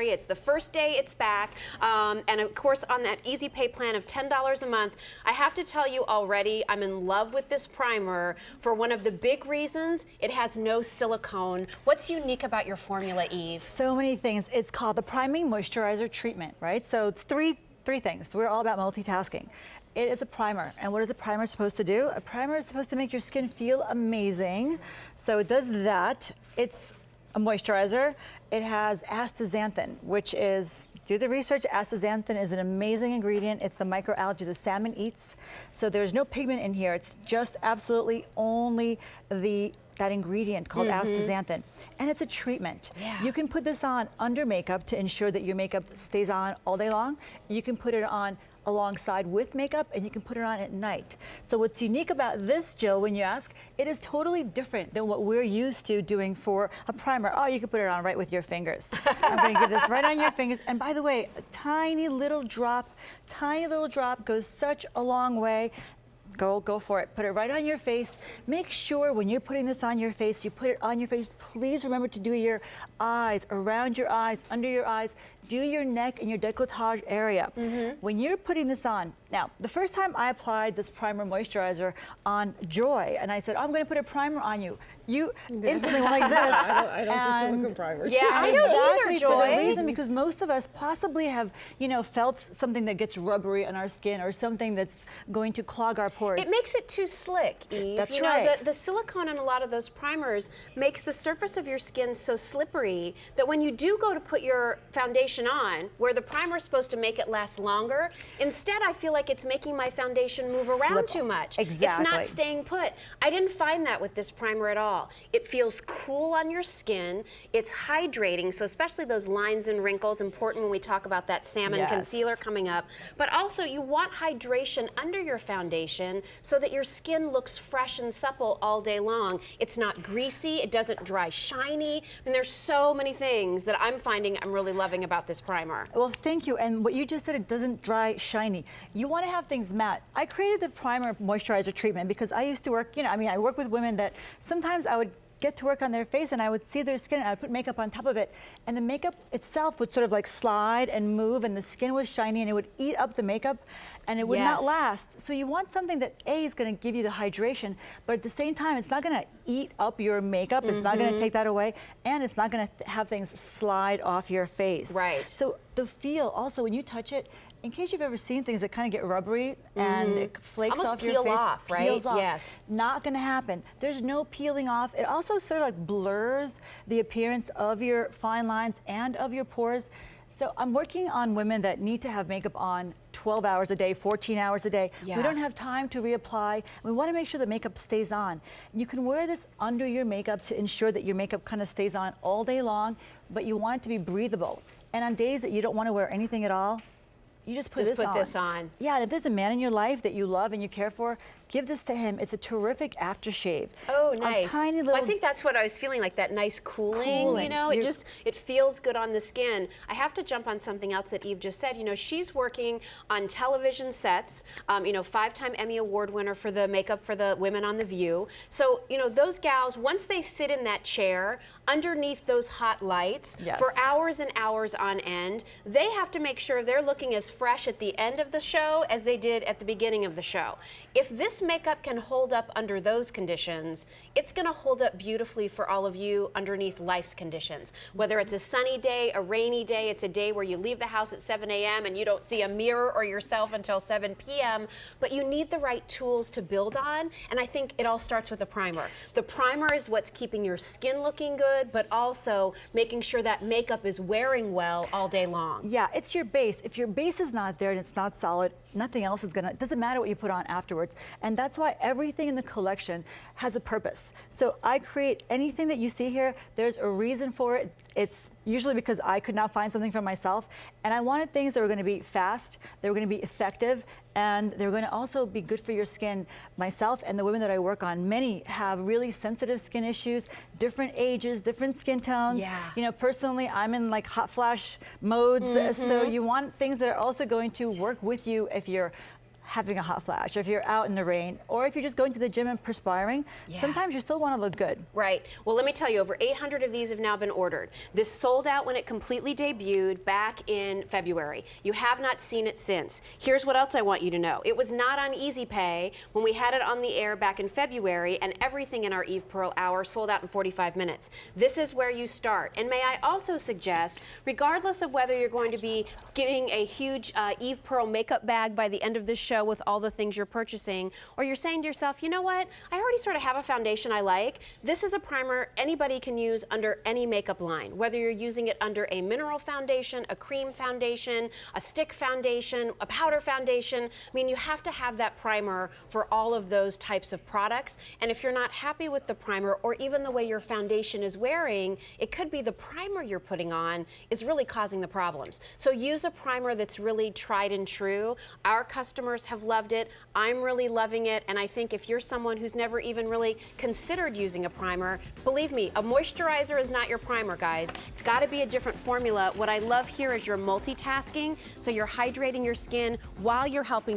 February. It's the first day it's back. And of course, on that easy pay plan of $10 a month, I have to tell you already, I'm in love with this primer for one of the big reasons. It has no silicone. What's unique about your formula, Eve? So many things. It's called the Priming Moisturizer Treatment, right? So it's three things. We're all about multitasking. It is a primer, and what is a primer supposed to do? A primer is supposed to make your skin feel amazing. So it does that. It's a moisturizer. It has astaxanthin, which is, do the research, astaxanthin is an amazing ingredient. It's the microalgae the salmon eats. So there's no pigment in here. It's just absolutely only that ingredient called astaxanthin. And it's a treatment. Yeah. You can put this on under makeup to ensure that your makeup stays on all day long. You can put it on alongside with makeup, and you can put it on at night. So what's unique about this, Jill, when you ask, it is totally different than what we're used to doing for a primer. Oh, you can put it on right with your fingers. I'm gonna give this right on your fingers. And by the way, a tiny little drop goes such a long way. Go for it. Put it right on your face. Make sure when you're putting this on your face, you put it on your face. Please remember to do your eyes, around your eyes, under your eyes. Do your neck and your décolletage area. When you're putting this on, now, the first time I applied this primer moisturizer on Joy, and I said, I'm going to put a primer on you. You instantly went like this. I don't do silicone primers. Yeah, I don't either, Joy. For the reason, because most of us possibly have, felt something that gets rubbery on our skin or something that's going to clog our pores. It makes it too slick, Eve. That's right. The silicone in a lot of those primers makes the surface of your skin so slippery that when you do go to put your foundation on, where the primer is supposed to make it last longer, instead I feel like it's making my foundation move around too much. Exactly. It's not staying put. I didn't find that with this primer at all. It feels cool on your skin. It's hydrating, so especially those lines and wrinkles, important when we talk about that salmon concealer coming up. But also you want hydration under your foundation so that your skin looks fresh and supple all day long. It's not greasy, it doesn't dry shiny, and there's so many things that I'm finding I'm really loving about this primer. Well, thank you. And what you just said, it doesn't dry shiny. You want to have things matte. I created the primer moisturizer treatment because I used to work, I work with women that sometimes I would get to work on their face and I would see their skin and I would put makeup on top of it, and the makeup itself would sort of like slide and move, and the skin was shiny and it would eat up the makeup and it would not last. So you want something that A, is going to give you the hydration, but at the same time it's not going to eat up your makeup, it's not going to take that away, and it's not going to have things slide off your face. Right. So the feel also, when you touch it, in case you've ever seen things that kind of get rubbery and it flakes almost off your face. peel off, right? Peels off. Yes. Not going to happen. There's no peeling off. It also sort of like blurs the appearance of your fine lines and of your pores. So I'm working on women that need to have makeup on 12 hours a day, 14 hours a day. Yeah. We don't have time to reapply. We want to make sure the makeup stays on. You can wear this under your makeup to ensure that your makeup kind of stays on all day long, but you want it to be breathable. And on days that you don't want to wear anything at all, you just put this on. Yeah, and if there's a man in your life that you love and you care for, give this to him. It's a terrific aftershave. Oh, nice. A tiny little... Well, I think that's what I was feeling, like that nice cooling. It feels good on the skin. I have to jump on something else that Eve just said. She's working on television sets, 5-time Emmy Award winner for the makeup for the women on The View. So, those gals, once they sit in that chair, underneath those hot lights, for hours and hours on end, they have to make sure they're looking as fresh at the end of the show as they did at the beginning of the show. If this makeup can hold up under those conditions, it's going to hold up beautifully for all of you underneath life's conditions. Whether it's a sunny day, a rainy day, it's a day where you leave the house at 7 a.m. and you don't see a mirror or yourself until 7 p.m., but you need the right tools to build on, and I think it all starts with a primer. The primer is what's keeping your skin looking good, but also making sure that makeup is wearing well all day long. Yeah, it's your base. If your base is not there and it's not solid, nothing else is gonna, it doesn't matter what you put on afterwards. And that's why everything in the collection has a purpose. So I create anything that you see here, there's a reason for it. It's usually because I could not find something for myself. And I wanted things that were gonna be fast, they were gonna be effective, and they're gonna also be good for your skin. Myself and the women that I work on, many have really sensitive skin issues, different ages, different skin tones. Yeah. Personally, I'm in like hot flash modes, so you want things that are also going to work with you if you're having a hot flash, or if you're out in the rain, or if you're just going to the gym and perspiring, sometimes you still want to look good. Right. Well, let me tell you, over 800 of these have now been ordered. This sold out when it completely debuted back in February. You have not seen it since. Here's what else I want you to know. It was not on Easy Pay when we had it on the air back in February, and everything in our Eve Pearl Hour sold out in 45 minutes. This is where you start. And may I also suggest, regardless of whether you're going to be getting a huge Eve Pearl makeup bag by the end of this show with all the things you're purchasing, or you're saying to yourself, you know what, I already sort of have a foundation I like. This is a primer anybody can use under any makeup line, whether you're using it under a mineral foundation, a cream foundation, a stick foundation, a powder foundation. I mean, you have to have that primer for all of those types of products. And if you're not happy with the primer, or even the way your foundation is wearing, it could be the primer you're putting on is really causing the problems. So use a primer that's really tried and true. Our customers have loved it. I'm really loving it. And I think if you're someone who's never even really considered using a primer, believe me, a moisturizer is not your primer, guys. It's got to be a different formula. What I love here is you're multitasking, so you're hydrating your skin while you're helping